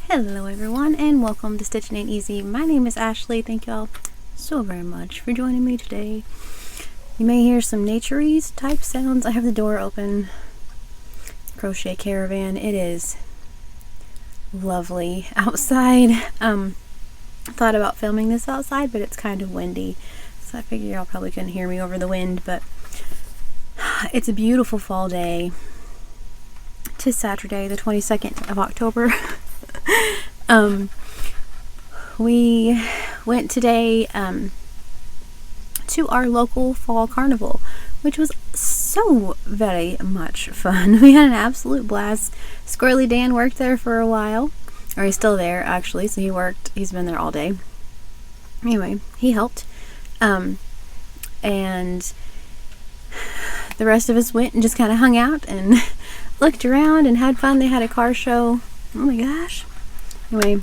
Hello everyone and welcome to Stitching Ain't Easy. My name is Ashley. Thank y'all so very much for joining me today. You may hear some naturey type sounds. I have the door open. Crochet caravan. It is lovely outside. Thought about filming this outside, but it's kind of windy, so I figure y'all probably couldn't hear me over the wind, but it's a beautiful fall day. Tis Saturday, the 22nd of October. We went today to our local fall carnival, which was so very much fun. We had an absolute blast. Squirrely Dan worked there for a while, or he's still there actually, so he's been there all day. Anyway, he helped, and the rest of us went and just kind of hung out and looked around and had fun. They had a car show. Oh my gosh. Anyway,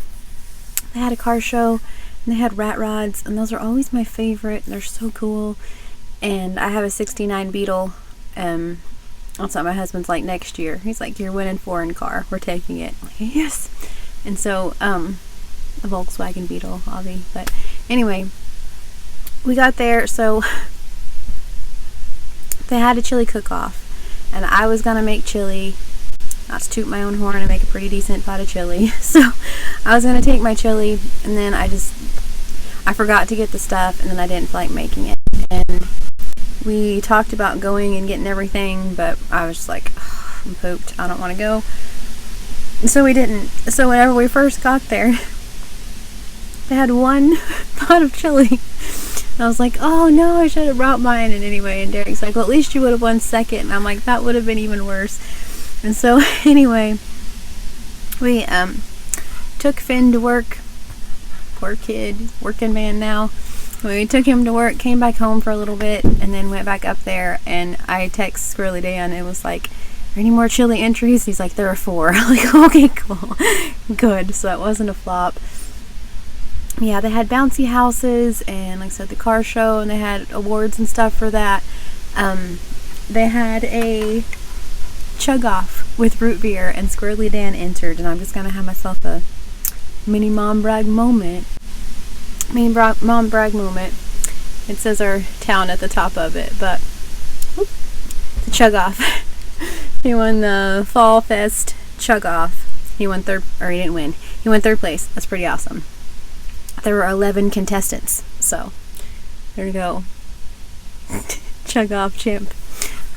they had a car show and they had rat rods, and those are always my favorite. They're so cool. And I have a 69 Beetle. That's what my husband's like next year. He's like, "You're winning foreign car. We're taking it." I'm like, yes. And so, a Volkswagen Beetle, obviously. But anyway, we got there. So they had a chili cook-off, and I was gonna make chili. Not to toot my own horn, and make a pretty decent pot of chili. So I was gonna take my chili, and then I forgot to get the stuff, and then I didn't feel like making it. And we talked about going and getting everything, but I was just like, I'm pooped. I don't want to go. So we didn't. So whenever we first got there, they had one pot of chili. And I was like, oh no, I should have brought mine. And anyway, and Derek's like, well, at least you would have won second. And I'm like, that would have been even worse. And so anyway, we took Finn to work. Poor kid, working man now. We took him to work, came back home for a little bit, and then went back up there. And I text Squirrely Dan and was like, "Are any more chili entries?" He's like, "There are 4." I'm like, okay, cool, good. So that wasn't a flop. Yeah, they had bouncy houses and, like I said, the car show, and they had awards and stuff for that. They had a chug off with root beer, and Squirrely Dan entered, and I'm just gonna have myself a mini mom brag moment. It says our town at the top of it, but whoop, the chug off. He won the Fall Fest chug off. He won third, or he didn't win. He won third place. That's pretty awesome. There were 11 contestants, so there you go. Chug off chimp.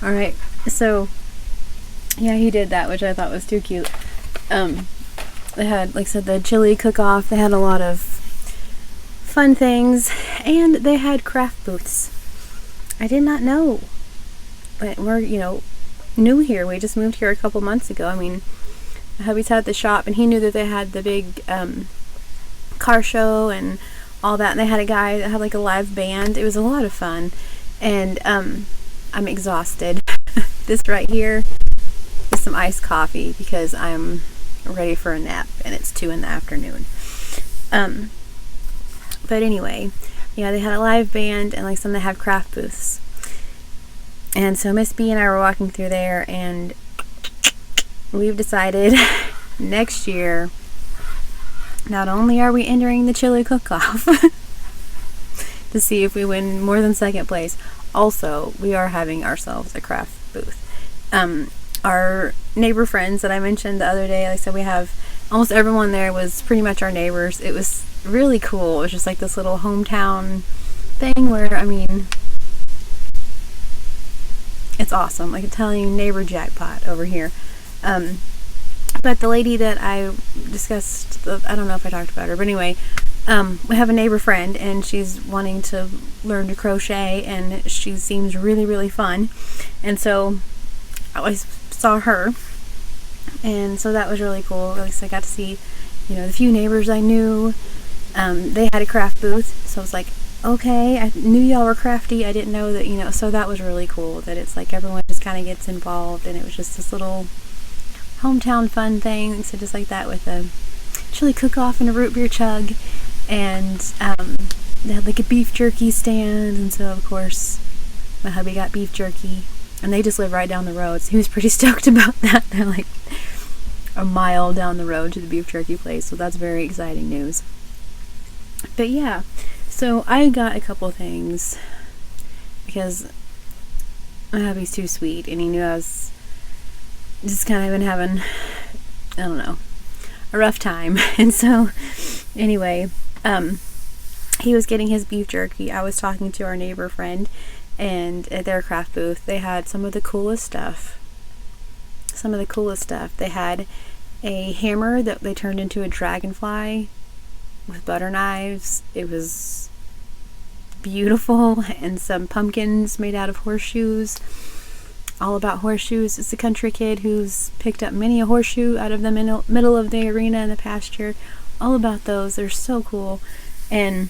All right, so yeah, he did that, which I thought was too cute. They had, like I said, the chili cook-off. They had a lot of fun things, and they had craft booths. I did not know, but we're, new here. We just moved here a couple months ago. I mean, my hubby's had the shop, and he knew that they had the big car show and all that, and they had a guy that had like a live band. It was a lot of fun, and I'm exhausted. This right here is some iced coffee because I'm ready for a nap, and it's 2 in the afternoon. But anyway, yeah, they had a live band, and like some they had craft booths. And so Miss B and I were walking through there, and we've decided next year, not only are we entering the chili cook-off to see if we win more than second place, also we are having ourselves a craft booth. Our neighbor friends that I mentioned the other day, like I said, we have almost everyone there was pretty much our neighbors. It was really cool. It was just like this little hometown thing where, I mean, it's awesome. Like I'm telling you, neighbor jackpot over here. But the lady that I discussed, I don't know if I talked about her, but anyway, we have a neighbor friend, and she's wanting to learn to crochet, and she seems really, really fun. And so I always saw her, and so that was really cool. At least I got to see, the few neighbors I knew. They had a craft booth, so I was like, okay, I knew y'all were crafty. I didn't know that, so that was really cool, that it's like everyone just kind of gets involved, and it was just this little hometown fun thing. So just like that, with a chili cook-off and a root beer chug, and they had like a beef jerky stand, and so of course my hubby got beef jerky, and they just live right down the road, so he was pretty stoked about that. They're like, a mile down the road to the beef jerky place, so that's very exciting news. But yeah, so I got a couple things because my hubby's too sweet, and he knew I was just kind of been having, I don't know, a rough time. And so anyway, he was getting his beef jerky. I was talking to our neighbor friend, and at their craft booth they had some of the coolest stuff. They had a hammer that they turned into a dragonfly with butter knives. It was beautiful. And some pumpkins made out of horseshoes. All about horseshoes. It's a country kid who's picked up many a horseshoe out of the middle of the arena in the pasture. All about those. They're so cool. And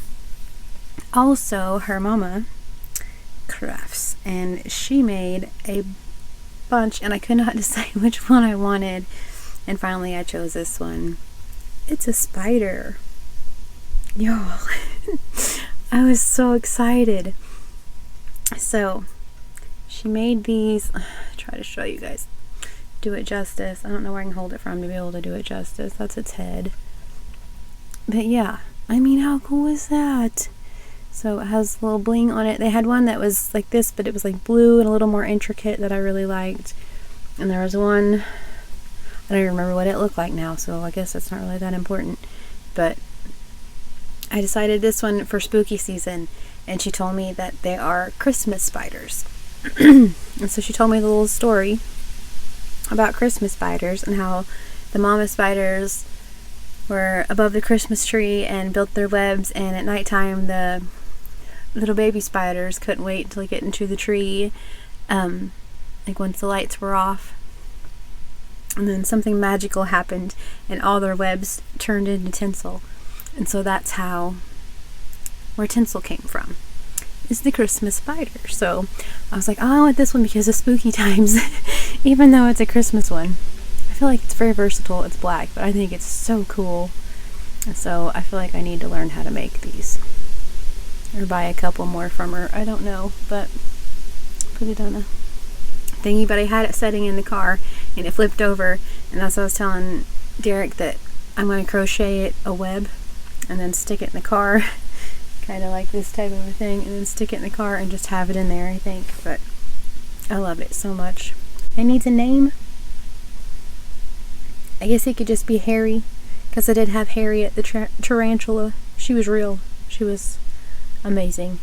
also her mama crafts, and she made a bunch, and I could not decide which one I wanted, and finally I chose this one. It's a spider. Y'all, I was so excited. So she made these. Try to show you guys, do it justice. I don't know where I can hold it from to be able to do it justice. That's its head. But yeah, I mean, how cool is that? So it has a little bling on it. They had one that was like this, but it was like blue and a little more intricate that I really liked. And there was one, I don't even remember what it looked like now, so I guess it's not really that important. But I decided this one for spooky season, and she told me that they are Christmas spiders. And so she told me the little story about Christmas spiders and how the mama spiders were above the Christmas tree and built their webs, and at nighttime the little baby spiders couldn't wait till they get into the tree, like once the lights were off, and then something magical happened and all their webs turned into tinsel. And so that's where tinsel came from, is the Christmas spider. So I was like, oh, I want this one because of spooky times. Even though it's a Christmas one, I feel like it's very versatile. It's black, but I think it's so cool. And so I feel like I need to learn how to make these, or buy a couple more from her. I don't know, but put it on a thingy. But I had it setting in the car, and it flipped over, and that's what I was telling Derek, that I'm going to crochet it a web and then stick it in the car, kind of like this type of a thing, and then stick it in the car and just have it in there, I think. But I love it so much. It needs a name. I guess it could just be Harry, because I did have Harriet the tarantula. She was real. She was amazing.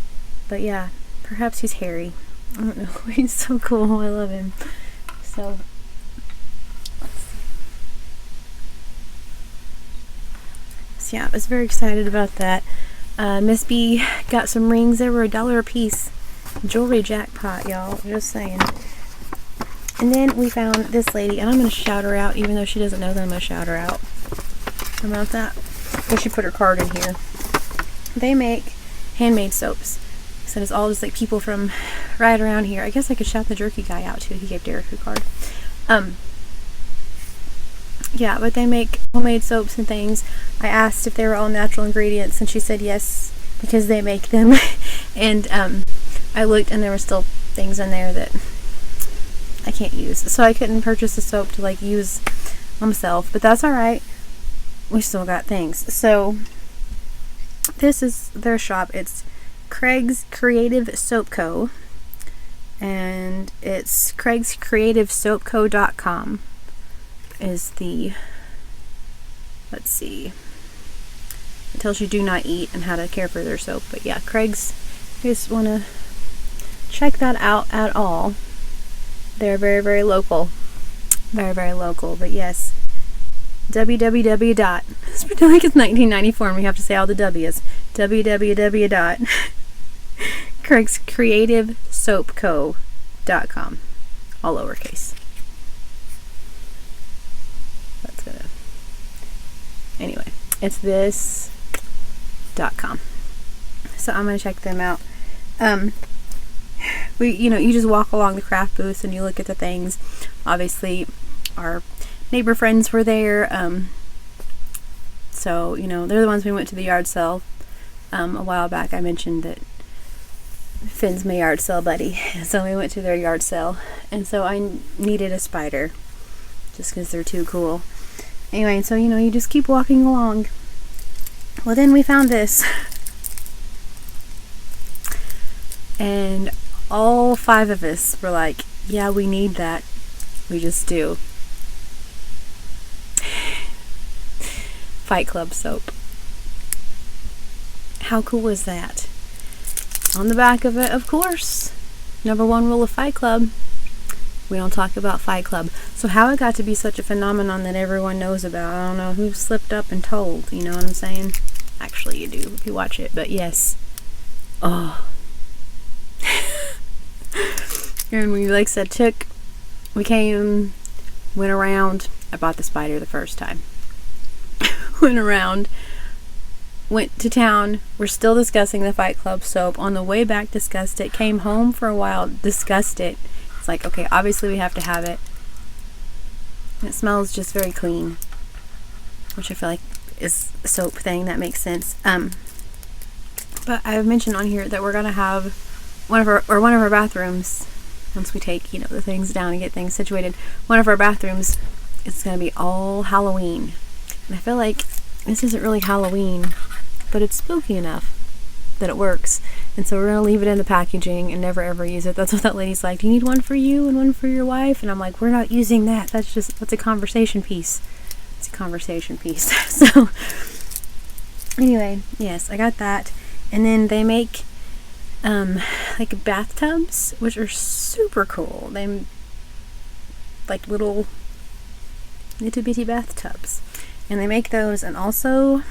But yeah, perhaps he's Harry. I don't know. He's so cool. I love him. So yeah, I was very excited about that. Miss B got some rings. They were $1 a piece. Jewelry jackpot, y'all. Just saying. And then we found this lady, and I'm going to shout her out, even though she doesn't know that I'm going to shout her out. How about that? Because she put her card in here. They make handmade soaps. So it's all just like people from right around here. I guess I could shout the jerky guy out too. He gave Derek a card. Yeah, but they make homemade soaps and things. I asked if they were all natural ingredients, and she said yes, because they make them. And I looked, and there were still things in there that I can't use. So I couldn't purchase the soap to like use myself, but that's alright. We still got things. So this is their shop. It's Craig's Creative Soap Co. And it's craigscreativesoapco.com is the, let's see, it tells you do not eat and how to care for their soap. But yeah, Craig's, if you just want to check that out at all, they're very, very local. Very, very local. But yes, www. It's pretty like it's 1994 and we have to say all the W's. www.craigscreativesoapco.com. All lowercase. That's gonna. Anyway, it's this.com. So I'm gonna check them out. You just walk along the craft booths and you look at the things. Obviously, our neighbor friends were there. So, they're the ones we went to the yard sale a while back. I mentioned that Finn's my yard sale buddy. So we went to their yard sale. And so I needed a spider just because they're too cool. Anyway, so you just keep walking along. Well, then we found this. And all 5 of us were like, yeah, we need that. We just do. Fight Club soap. How cool is that? On the back of it, of course, number 1 rule of Fight Club, we don't talk about Fight Club. So how it got to be such a phenomenon that everyone knows about, I don't know who slipped up and told, you know what I'm saying? Actually, you do if you watch it, but yes. Oh. And we, like I said, we came, went around. I bought the spider the first time. Went around, went to town. We're still discussing the Fight Club soap. On the way back, discussed it. Came home for a while, discussed it. It's like, okay, obviously we have to have it. And it smells just very clean, which I feel like is a soap thing that makes sense. But I've mentioned on here that we're gonna have one of our bathrooms, once we take the things down and get things situated. One of our bathrooms, it's gonna be all Halloween, and I feel like this isn't really Halloween, but it's spooky enough that it works. And so we're gonna leave it in the packaging and never ever use it. That's what that lady's like. Do you need one for you and one for your wife? And I'm like, we're not using that. That's a conversation piece. It's a conversation piece. So anyway, yes, I got that. And then they make like bathtubs, which are super cool. They like little itty bitty bathtubs, and they make those, and also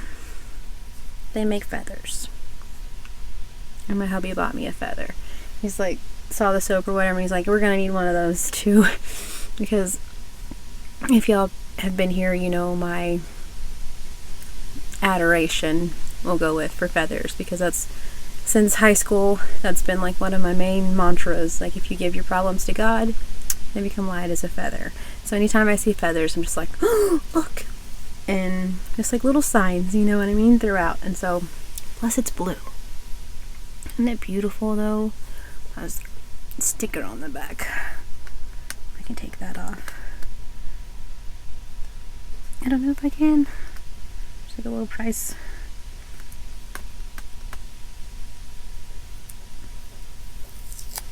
they make feathers. And my hubby bought me a feather. He's like, saw the soap or whatever, and he's like, we're gonna need one of those too. Because if y'all have been here, you know my adoration, we'll go with, for feathers, because that's, since high school, that's been like one of my main mantras. Like, if you give your problems to God, they become light as a feather. So anytime I see feathers, I'm just like, oh, look. And just like little signs, you know what I mean, throughout. And so, plus it's blue. Isn't it beautiful though? Has a sticker on the back. I can take that off. I don't know if I can. There's like a little price.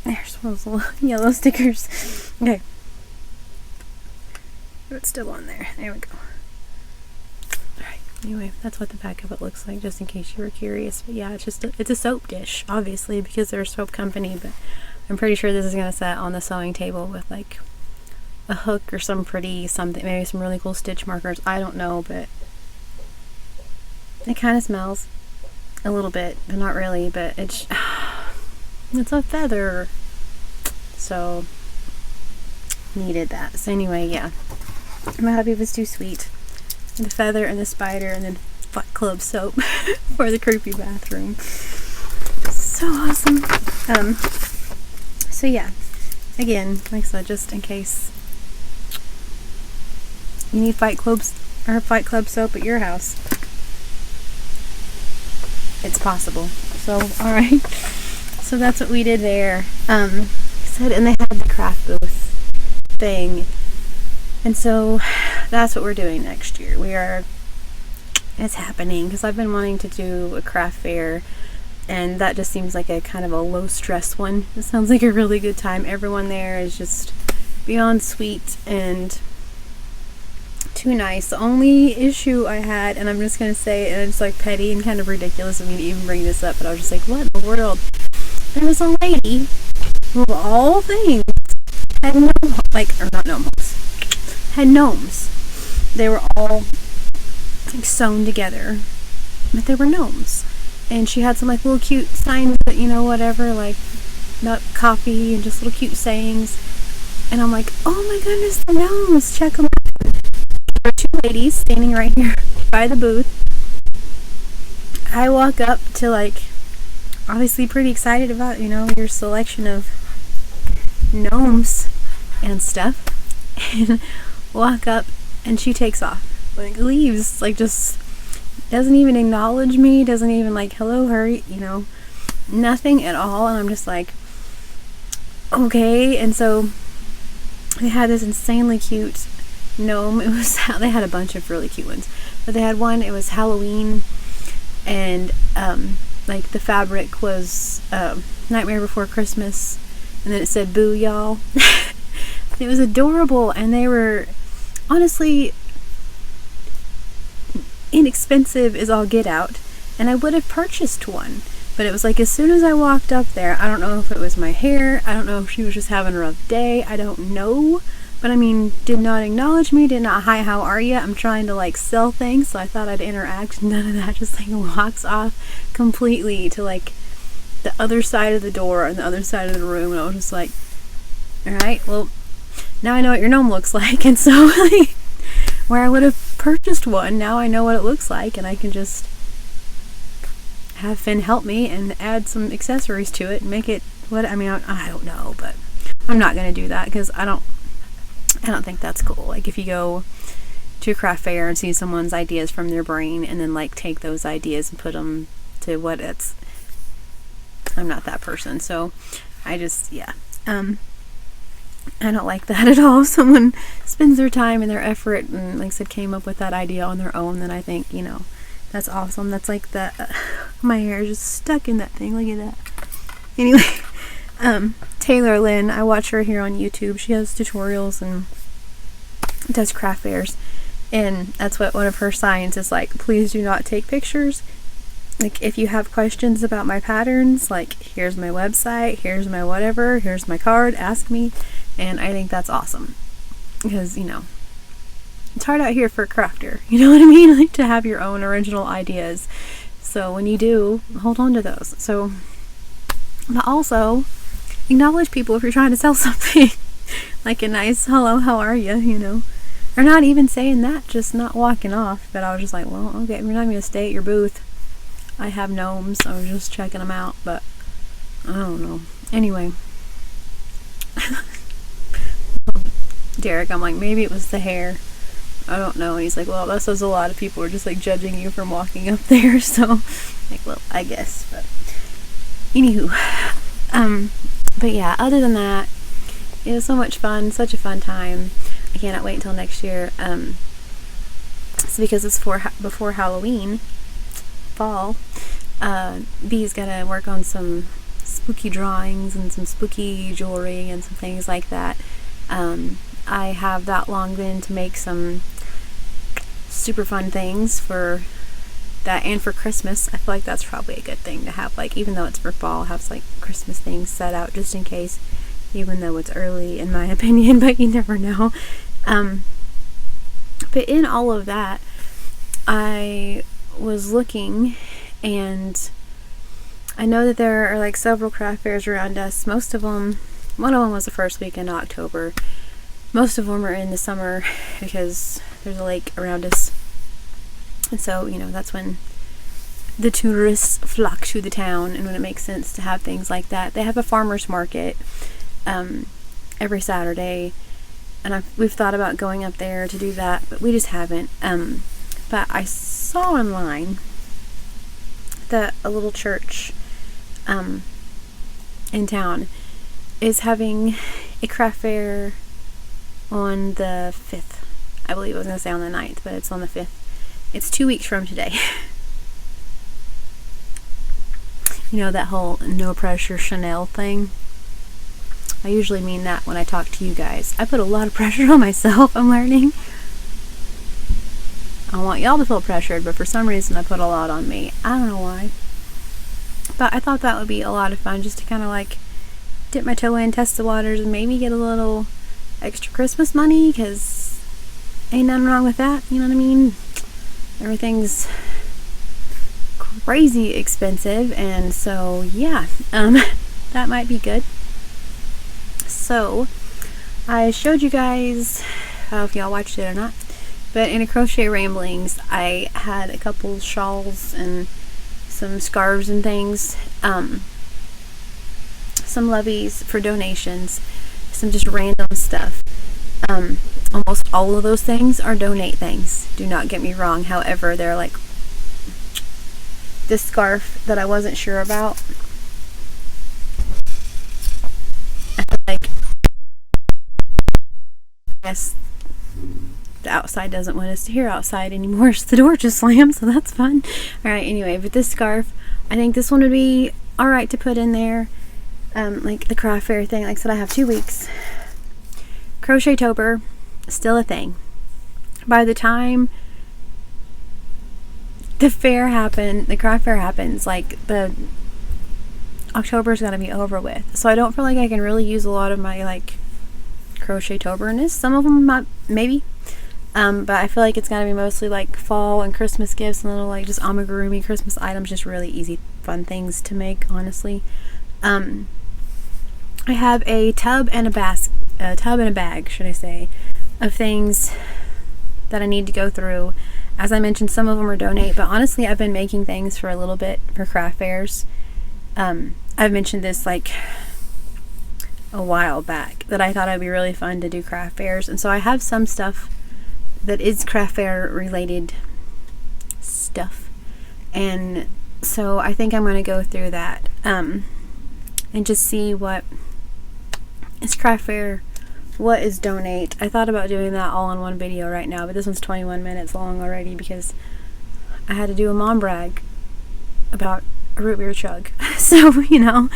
There's those little yellow stickers. Okay. It's still on there. There we go. Alright, anyway, that's what the back of it looks like, just in case you were curious. But yeah, it's a soap dish, obviously, because they're a soap company, but I'm pretty sure this is going to sit on the sewing table with like a hook or some pretty something, maybe some really cool stitch markers. I don't know, but it kind of smells a little bit, but not really. But it's a feather, so needed that. So anyway, yeah, my hubby was too sweet. The feather and the spider and then Fight Club soap for the creepy bathroom. So awesome. So yeah, again, like I said, just in case you need Fight Club soap at your house, it's possible. So alright, so that's what we did there. And they had the craft booth thing, and so that's what we're doing next year. It's happening, because I've been wanting to do a craft fair, and that just seems like a kind of a low stress one. It sounds like a really good time. Everyone there is just beyond sweet and too nice. The only issue I had, and I'm just going to say it, and it's like petty and kind of ridiculous of me to even bring this up, but I was just like, what in the world? There was a lady who, of all things, had had gnomes. They were all like sewn together, but they were gnomes. And she had some like little cute signs that, whatever, like about coffee and just little cute sayings. And I'm like, oh my goodness, the gnomes, check them out. There were two ladies standing right here by the booth. I walk up to, like, obviously pretty excited about, your selection of gnomes and stuff, and walk up, and she takes off, like leaves, like just doesn't even acknowledge me, doesn't even like hello her, nothing at all. And I'm just like, okay. And so they had this insanely cute gnome. They had a bunch of really cute ones, but they had one, it was Halloween, and like the fabric was Nightmare Before Christmas, and then it said "Boo, y'all." It was adorable, and they were honestly inexpensive as all get out, and I would have purchased one, but it was like as soon as I walked up there, I don't know if it was my hair, I don't know if she was just having a rough day, I don't know, but I mean, did not acknowledge me, did not, hi, how are you? I'm trying to like sell things, so I thought I'd interact. None of that, just like walks off completely to like the other side of the door and the other side of the room, and I was just like, alright, well, now I know what your gnome looks like, and so like, where I would have purchased one, now I know what it looks like, and I can just have Finn help me and add some accessories to it and make it what, I mean, I don't know, but I'm not going to do that because I don't think that's cool. Like if you go to a craft fair and see someone's ideas from their brain and then like take those ideas and put them to what it's, I'm not that person. So I just, yeah, I don't like that at all. If someone spends their time and their effort and, like I said, came up with that idea on their own, then I think, you know, that's awesome. That's like that. My hair is just stuck in that thing. Look at that. Anyway, Taylor Lynn, I watch her here on YouTube. She has tutorials and does craft fairs, and that's what one of her signs is like. Please do not take pictures. Like if you have questions about my patterns, like here's my website, here's my whatever, here's my card, ask me. And I think that's awesome because, you know, it's hard out here for a crafter, you know what I mean? Like to have your own original ideas. So when you do, hold on to those. So, but also acknowledge people if you're trying to sell something. Like a nice hello, how are you, you know? Or not even saying that, just not walking off. But I was just like, well, okay, we're not going to stay at your booth. I have gnomes, I was just checking them out, but I don't know. Anyway. Derek, I'm like, maybe it was the hair. I don't know. And he's like, well, that says a lot of people are just like judging you from walking up there. So, like, well, I guess. But anywho, but yeah, other than that, it was so much fun, such a fun time. I cannot wait until next year. It's because it's before Halloween, fall. B's gonna work on some spooky drawings and some spooky jewelry and some things like that. I have that long been to make some super fun things for that and for Christmas. I feel like that's probably a good thing to have, like, even though it's for fall, have like Christmas things set out just in case, even though it's early in my opinion, but you never know. But in all of that, I was looking, and I know that there are like several craft fairs around us. Most of them, one of them was the first week in October. Most of them are in the summer because there's a lake around us. And so, you know, that's when the tourists flock to the town and when it makes sense to have things like that. They have a farmer's market every Saturday, and we've thought about going up there to do that, but we just haven't. But I saw online that a little church in town is having a craft fair on the 5th. I believe I was going to say on the 9th, but it's on the 5th. It's 2 weeks from today. You know, that whole no pressure Chanel thing? I usually mean that when I talk to you guys. I put a lot of pressure on myself, I'm learning. I don't want y'all to feel pressured, but for some reason I put a lot on me. I don't know why. But I thought that would be a lot of fun, just to kind of like dip my toe in, test the waters, and maybe get a little extra Christmas money, because ain't nothing wrong with that, you know what I mean? Everything's crazy expensive, and so yeah, that might be good. So I showed you guys, I don't know if y'all watched it or not, but in a Crochet Ramblings I had a couple shawls and some scarves and things, some loveys for donations, some just random stuff. Almost all of those things are donate things, do not get me wrong. However, they're like this scarf that I wasn't sure about. Like, yes, the outside doesn't want us to hear outside anymore, so the door just slammed, so that's fun. Alright, anyway, but this scarf, I think this one would be alright to put in there. Like the craft fair thing, like I said, I have 2 weeks. Crochet-tober, still a thing. By the time the craft fair happens, like the October's gonna be over with. So I don't feel like I can really use a lot of my like crochet-toberness. Some of them might, maybe. But I feel like it's gonna be mostly like fall and Christmas gifts and little like just amigurumi Christmas items, just really easy, fun things to make, honestly. I have a tub and a bag, should I say, of things that I need to go through. As I mentioned, some of them are donate, but honestly, I've been making things for a little bit for craft fairs. I've mentioned this like a while back that I thought it'd be really fun to do craft fairs, and so I have some stuff that is craft fair related stuff, and so I think I'm going to go through that and just see what is craft fair, what is donate. I thought about doing that all in one video right now, but this one's 21 minutes long already because I had to do a mom brag about a root beer chug. So, you know,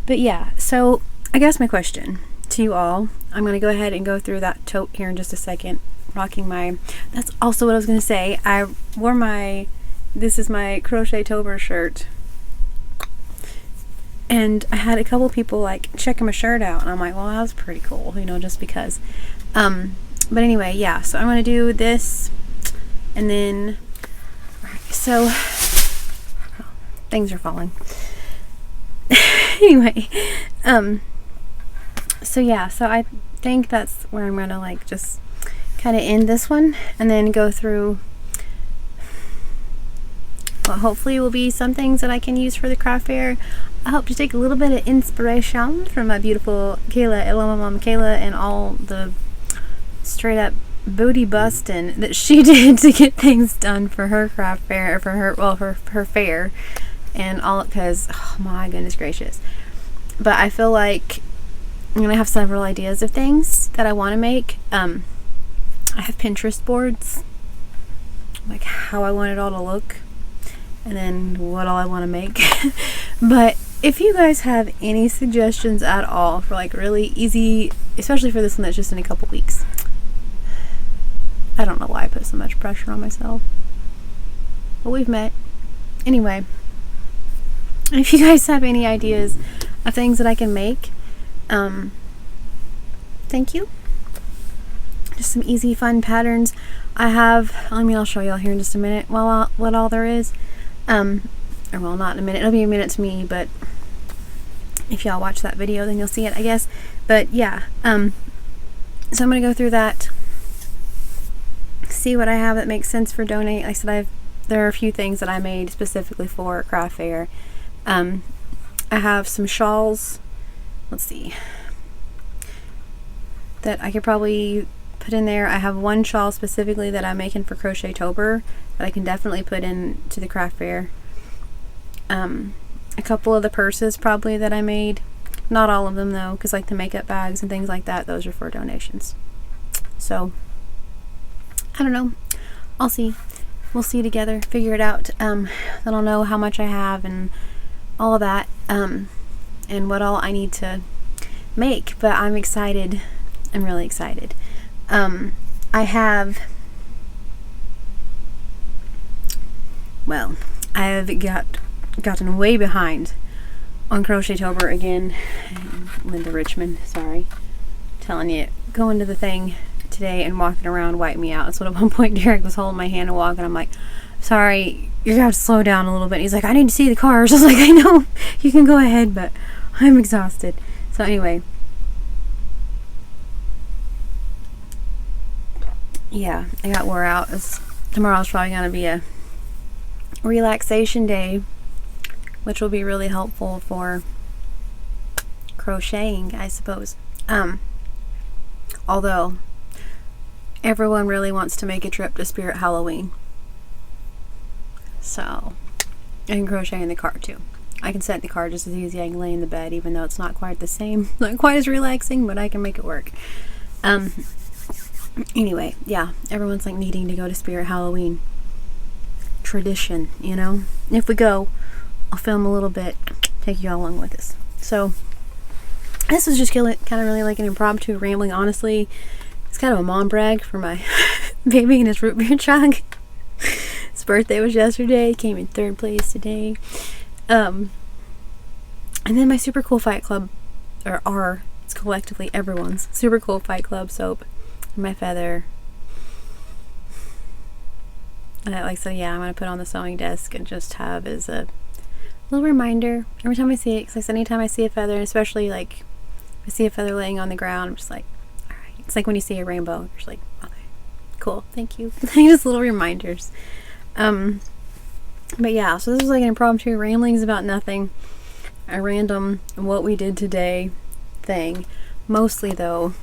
but yeah, so I guess my question to you all, I'm going to go ahead and go through that tote here in just a second, rocking my, that's also what I was going to say, I wore my, this is my crochet-tober shirt, and I had a couple people like checking my shirt out, and I'm like, well, that was pretty cool, you know, just because. But anyway, yeah, so I'm going to do this, and then, so, things are falling. Anyway, so yeah, so I think that's where I'm going to like just kind of end this one, and then go through what hopefully will be some things that I can use for the craft fair. I hope to take a little bit of inspiration from my beautiful Kayla, my mom Kayla, and all the straight up booty busting that she did to get things done for her craft fair, or for her, well, for her fair, and all, because, oh my goodness gracious. But I feel like I'm gonna have several ideas of things that I want to make. I have Pinterest boards, like how I want it all to look, and then what all I want to make. But if you guys have any suggestions at all for like really easy, especially for this one that's just in a couple weeks. I don't know why I put so much pressure on myself, but we've met. Anyway, if you guys have any ideas of things that I can make, thank you. Just some easy fun patterns. I have, I'll show y'all here in just a minute what all there is. Or well, not in a minute, it'll be a minute to me, but if y'all watch that video then you'll see it, I guess. But yeah, so I'm gonna go through that, see what I have that makes sense for donate. Like I said, there are a few things that I made specifically for craft fair. I have some shawls, let's see, that I could probably put in there. I have one shawl specifically that I'm making for Crochet-tober that I can definitely put into the craft fair. A couple of the purses probably that I made, not all of them though, because like the makeup bags and things like that, those are for donations. So I don't know, I'll see, we'll see together, figure it out. Then I'll know how much I have and all of that, and what all I need to make. But I'm excited, I'm really excited. I have, well, I have gotten way behind on Crochet-tober again. Linda Richmond, sorry, telling you, going to the thing today and walking around wiped me out. So at one point Derek was holding my hand and walking, I'm like, sorry, you're gonna have to slow down a little bit. He's like, I need to see the cars. I was like, I know, you can go ahead, but I'm exhausted. So anyway, yeah, I got wore out. Tomorrow's probably gonna be a relaxation day, which will be really helpful for crocheting, I suppose. Although everyone really wants to make a trip to Spirit Halloween, so I can crochet in the car too. I can set the car just as easy. I can lay in the bed, even though it's not quite the same, not quite as relaxing, but I can make it work. Anyway, yeah, everyone's like needing to go to Spirit Halloween. Tradition, you know? If we go, I'll film a little bit, take you all along with us. So, this was just kind of really like an impromptu rambling, honestly. It's kind of a mom brag for my baby and his root beer chug. His birthday was yesterday, came in 3rd place today. And then my super cool Fight Club, it's collectively everyone's super cool Fight Club soap, and my feather. And so yeah, I'm going to put on the sewing desk and just have as a little reminder every time I see it, because anytime I see a feather, and especially like I see a feather laying on the ground, I'm just like, all right. It's like when you see a rainbow, you're just like, okay, cool, thank you. Just little reminders. But yeah, so this was like an impromptu ramblings about nothing, a random what we did today thing. Mostly though,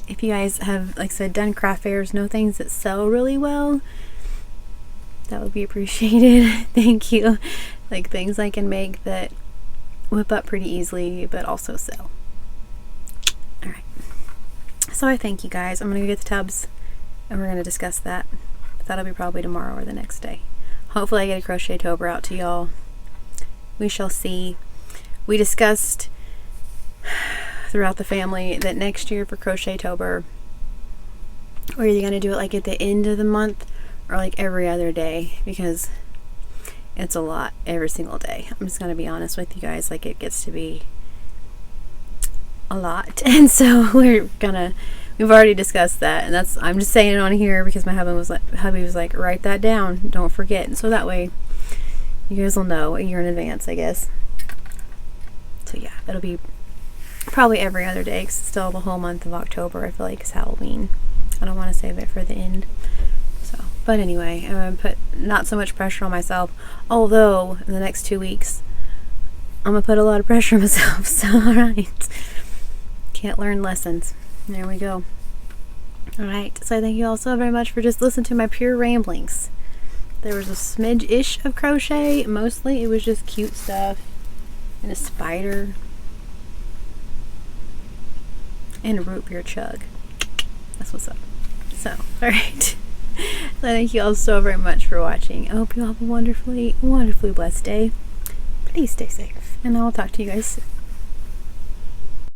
if you guys have, like I said, done craft fairs, know things that sell really well, that would be appreciated. Thank you. Like things I can make that whip up pretty easily but also sell. Alright, so I thank you guys. I'm gonna go get the tubs and we're gonna discuss that. That'll be probably tomorrow or the next day. Hopefully I get a Crochet-tober out to y'all. We shall see. We discussed throughout the family that next year for Crochet-tober, we're either going to do it like at the end of the month or like every other day, because it's a lot every single day. I'm just going to be honest with you guys, like it gets to be a lot. And so we've already discussed that, and I'm just saying it on here because my hubby was like, write that down, don't forget. And so that way you guys will know a year in advance, I guess. So yeah, it'll be probably every other day, because still the whole month of October I feel like is Halloween. I don't want to save it for the end. So, but anyway, I'm going to put not so much pressure on myself, although in the next 2 weeks I'm going to put a lot of pressure on myself. So alright, can't learn lessons. There we go. Alright, so thank you all so very much for just listening to my pure ramblings. There was a smidge-ish of crochet. Mostly it was just cute stuff and a spider and a root beer chug. That's what's up. So, alright. So thank you all so very much for watching. I hope you all have a wonderfully, wonderfully blessed day. Please stay safe, and I'll talk to you guys soon.